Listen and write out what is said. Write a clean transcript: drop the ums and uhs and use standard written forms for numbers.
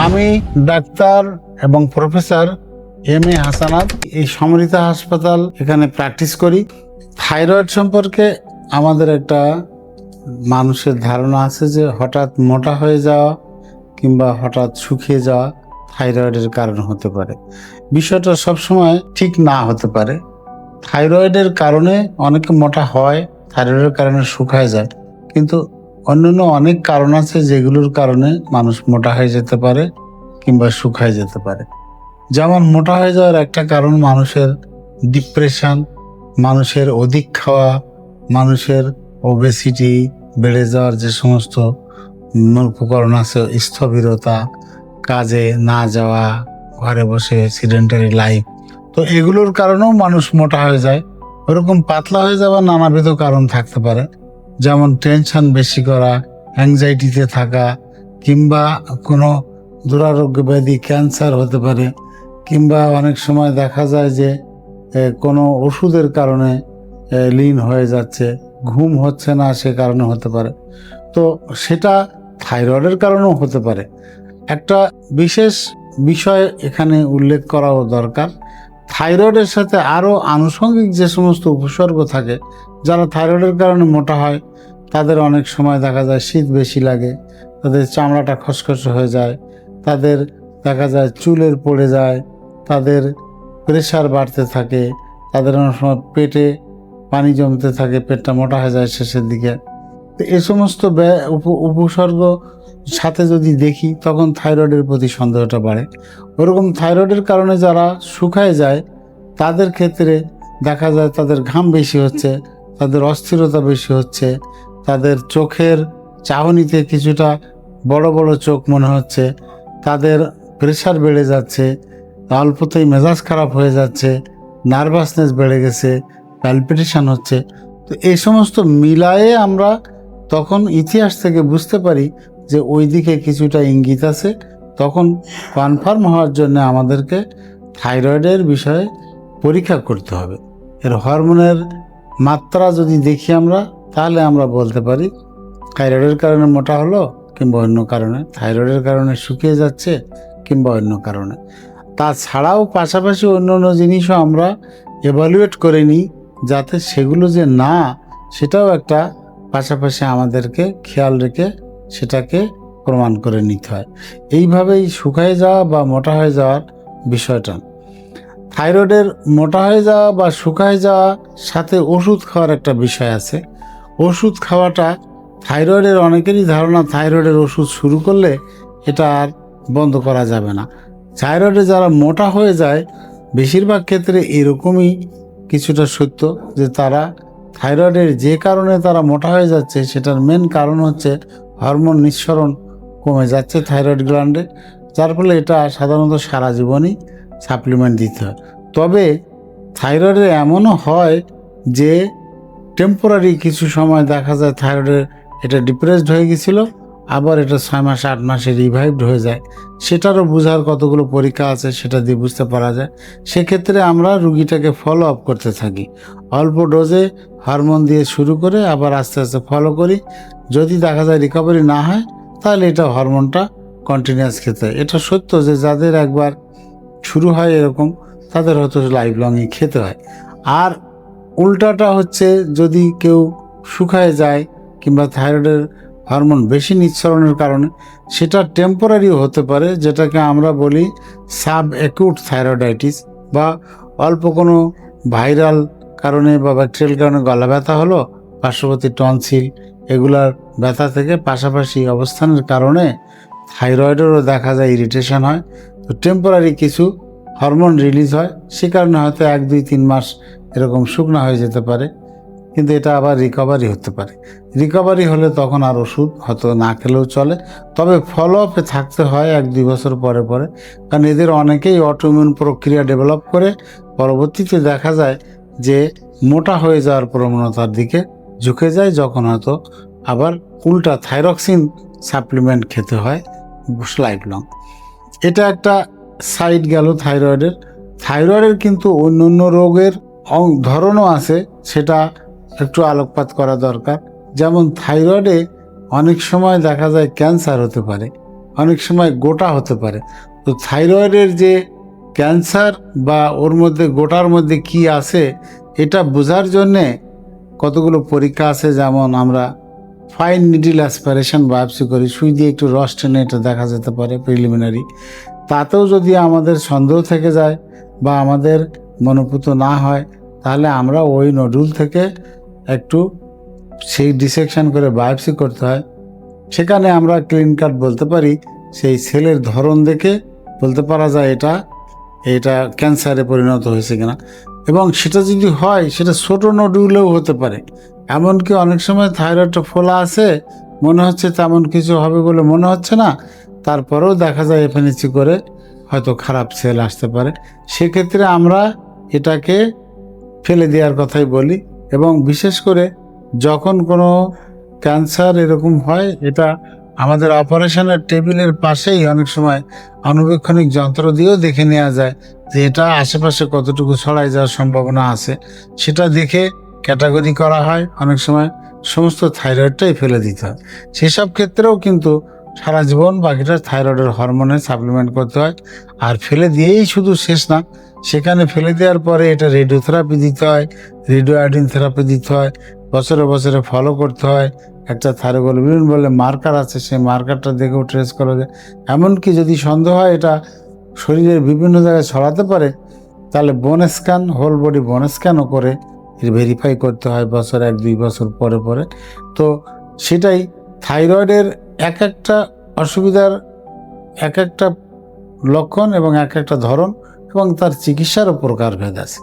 আমি ডাক্তার এবং professor M A. Hasnat এই সমৃতা হাসপাতাল এখানে প্র্যাকটিস করি। থাইরয়েড সম্পর্কে আমাদের একটা মানুষের ধারণা আছে যে হঠাৎ মোটা হয়ে যাওয়া কিংবা হঠাৎ শুকিয়ে যাওয়া থাইরয়েডের কারণ হতে পারে। বিষয়টা সবসময় ঠিক না হতে পারে। থাইরয়েডের কারণে অনেকে মোটা হয়, থাইরয়েডের কারণে শুকায় যায়, কিন্তু অন্যান্য অনেক কারণ আছে যেগুলোর কারণে মানুষ মোটা হয়ে যেতে পারে কিংবা শুকায় যেতে পারে। যেমন মোটা হয়ে যাওয়ার একটা কারণ মানুষের ডিপ্রেশন, মানুষের অধিক খাওয়া, মানুষের ওবেসিটি বেড়ে যাওয়ার যে সমস্ত উপকরণ আছে, স্থবিরতা, কাজে না যাওয়া, ঘরে বসে সিডেন্টারি লাইফ, তো এগুলোর কারণেও মানুষ মোটা হয়ে যায়। ওরকম পাতলা হয়ে যাওয়ার নানাবিধ কারণ থাকতে পারে, যেমন টেনশন বেশি করা, অ্যাংজাইটিতে থাকা, কিংবা কোনো দুরারোগ্য ব্যাধি, ক্যান্সার হতে পারে, কিংবা অনেক সময় দেখা যায় যে কোনো ওষুধের কারণে লীন হয়ে যাচ্ছে, ঘুম হচ্ছে না, সে কারণে হতে পারে। তো সেটা থাইরয়েডের কারণেও হতে পারে। একটা বিশেষ বিষয় এখানে উল্লেখ করাও দরকার, থাইরয়েডের সাথে আরও আনুষঙ্গিক যে সমস্ত উপসর্গ থাকে, যারা থাইরয়েডের কারণে মোটা হয় তাদের অনেক সময় দেখা যায় শীত বেশি লাগে, তাদের চামড়াটা খসখসে হয়ে যায়, তাদের দেখা যায় চুলের পড়ে যায়, তাদের প্রেশার বাড়তে থাকে, তাদের অনেক সময় পেটে পানি জমতে থাকে, পেটটা মোটা হয়ে যায় শেষের দিকে। তো এই সমস্ত উপসর্গ সাথে যদি দেখি তখন থাইরয়েডের প্রতি সন্দেহটা বাড়ে। ওরকম থাইরয়েডের কারণে যারা শুকায় যায় তাদের ক্ষেত্রে দেখা যায় তাদের ঘাম বেশি হচ্ছে, তাদের অস্থিরতা বেশি হচ্ছে, তাদের চোখের চাহনিতে কিছুটা বড় বড় চোখ মনে হচ্ছে, তাদের প্রেশার বেড়ে যাচ্ছে, অল্পতেই মেজাজ খারাপ হয়ে যাচ্ছে, নার্ভাসনেস বেড়ে গেছে, প্যালপিটেশন হচ্ছে। তো এই সমস্ত মিলায়ে আমরা তখন ইতিহাস থেকে বুঝতে পারি যে ওই দিকে কিছুটা ইঙ্গিত আছে। তখন কনফার্ম হওয়ার জন্য আমাদেরকে থাইরয়েডের বিষয়ে পরীক্ষা করতে হবে। এর হরমোনের মাত্রা যদি দেখি আমরা, তাহলে আমরা বলতে পারি থাইরয়েডের কারণে মোটা হলো কিংবা অন্য কারণে, থাইরয়েডের কারণে শুকিয়ে যাচ্ছে কিংবা অন্য কারণে। তাছাড়াও পাশাপাশি অন্য অন্য জিনিসও আমরা এভালুয়েট করে নিই, যাতে সেগুলো যে না, সেটাও একটা পাশাপাশি আমাদেরকে খেয়াল রেখে সেটাকে প্রমাণ করে নিতে হয়। এইভাবেই শুকায় যাওয়া বা মোটা হয়ে যাওয়ার বিষয়টা। থাইরয়েডের মোটা হয়ে যাওয়া বা শুকায় যাওয়া সাথে ওষুধ খাওয়ার একটা বিষয় আছে। ওষুধ খাওয়াটা থাইরয়েডের অনেকেরই ধারণা থাইরয়েডের ওষুধ শুরু করলে এটা আর বন্ধ করা যাবে না। থাইরয়েডে যারা মোটা হয়ে যায় বেশিরভাগ ক্ষেত্রে এরকমই কিছুটা সত্য যে তারা থাইরয়েডের যে কারণে তারা মোটা হয়ে যাচ্ছে সেটার মেন কারণ হচ্ছে হরমোন নিঃসরণ কমে যাচ্ছে থাইরয়েড গ্ল্যান্ডে, যার ফলে এটা সাধারণত সারা জীবনই সাপ্লিমেন্ট দিতে হয়। তবে থাইরয়েডে এমনও হয় যে টেম্পোরারি কিছু সময় দেখা যায় থাইরয়েডের এটা ডিপ্রেসড হয়ে গেছিলো, আবার এটা 6 মাস 8 মাসে রিভাইভড হয়ে যায়। সেটারও বোঝার কতগুলো পরীক্ষা আছে, সেটা দিয়ে বুঝতে পারা যায়। সেক্ষেত্রে আমরা রুগীটাকে ফলো আপ করতে থাকি, অল্প ডোজে হরমোন দিয়ে শুরু করে আবার আস্তে আস্তে ফলো করি। যদি দেখা যায় রিকভারি না হয় তাহলে এটা হরমোনটা কন্টিনিউয়াস খেতে হয়। এটা সত্য যে যাদের একবার শুরু হয় এরকম, তাদের হয়তো লাইফ লংই খেতে হয়। আর উল্টাটা হচ্ছে যদি কেউ শুকায় যায় কিংবা থাইরয়েডের হরমোন বেশি নিঃসরণের কারণে, সেটা টেম্পোরারিও হতে পারে, যেটাকে আমরা বলি সাব অ্যাকিউট থাইরয়েডাইটিস, বা অল্প কোনো ভাইরাল কারণে বা ব্যাকটেরিয়াল কারণে গলা ব্যথা হলো, পার্শ্ববর্তী টনসিল, এগুলার ব্যথা থেকে পাশাপাশি অবস্থানের কারণে থাইরয়েডেরও দেখা যায় ইরিটেশন হয়। তো টেম্পোরারি কিছু হরমোন রিলিজ হয়, সে কারণে হয়তো 1, 2, 3 মাস এরকম শুকনা হয়ে যেতে পারে, কিন্তু এটা আবার রিকভারি হতে পারে। রিকভারি হলে তখন আর ওষুধ হয়তো না খেলেও চলে, তবে ফলো আপে থাকতে হয় 1-2 বছর পরে পরে, কারণ এদের অনেকেই অটোইমিউন প্রক্রিয়া ডেভেলপ করে পরবর্তীতে দেখা যায় যে মোটা হয়ে যাওয়ার প্রবণতার দিকে ঝুঁকে যায়, যখন হয়তো আবার উল্টা থাইরক্সিন সাপ্লিমেন্ট খেতে হয় লাইফ লং। এটা একটা সাইড গেল থাইরয়েডের। থাইরয়েডের কিন্তু অন্য অন্য রোগের ধরনও আছে, সেটা একটু আলোকপাত করা দরকার। যেমন থাইরয়েডে অনেক সময় দেখা যায় ক্যান্সার হতে পারে, অনেক সময় গোটা হতে পারে। তো থাইরয়েডের যে ক্যান্সার বা ওর মধ্যে গোটার মধ্যে কি আছে এটা বোঝার জন্যে কতগুলো পরীক্ষা আছে, যেমন আমরা ফাইন নিডিল অ্যাসপিরেশন বায়োপসি করি, সুই দিয়ে একটু রস টেনে এটা দেখা যেতে পারে প্রিলিমিনারি। তাতেও যদি আমাদের সন্দেহ থেকে যায় বা আমাদের মনোপুত না হয়, তাহলে আমরা ওই নডুল থেকে একটু সেই ডিসেকশন করে বায়োপসি করতে হয়। সেখানে আমরা ক্লিন কাট বলতে পারি, সেই সেলের ধরন দেখে বলতে পারা যায় এটা ক্যান্সারে পরিণত হয়েছে কিনা। এবং সেটা যদি হয় সেটা ছোট নডুলেও হতে পারে। এমনকি অনেক সময় থাইরয়েডটা ফোলা আছে, মনে হচ্ছে তেমন কিছু হবে বলে মনে হচ্ছে না, তারপরেও দেখা যায় এফএনএসি করে হয়তো খারাপ সেল আসতে পারে। সেক্ষেত্রে আমরা এটাকে ফেলে দেওয়ার কথাই বলি। এবং বিশেষ করে যখন কোনো ক্যান্সার এরকম হয়, এটা আমাদের অপারেশনের টেবিলের পাশেই অনেক সময় আণুবীক্ষণিক যন্ত্র দিয়েও দেখে নেওয়া যায় যে এটা আশেপাশে কতটুকু ছড়াই যাওয়ার সম্ভাবনা আছে, সেটা দেখে ক্যাটাগরি করা হয়। অনেক সময় সমস্ত থাইরয়েডটাই ফেলে দিতে হয়। সেসব ক্ষেত্রেও কিন্তু সারা জীবন বাকিটা থাইরয়েডের হরমোনের সাপ্লিমেন্ট করতে হয়। আর ফেলে দিয়েই শুধু শেষ না, সেখানে ফেলে দেওয়ার পরে এটা রেডিওথেরাপি দিতে হয়, রেডিও আয়োডিন থেরাপি দিতে হয়, বছরে বছরে ফলো করতে হয়। একটা থাইরোগ্লোবিউলিন বলে মার্কার আছে, সেই মার্কারটা দেখেও ট্রেস করা যায়। এমনকি যদি সন্দেহ হয় এটা শরীরের বিভিন্ন জায়গায় ছড়াতে পারে, তাহলে বোন স্ক্যান, হোল বডি বোন স্ক্যানও করে ভেরিফাই করতে হয় বছর 1-2 বছর পরে পরে। তো সেটাই থাইরয়েডের এক একটা অসুবিধার এক একটা লক্ষণ এবং এক একটা ধরন এবং তার চিকিৎসারও প্রকারভেদ আছে।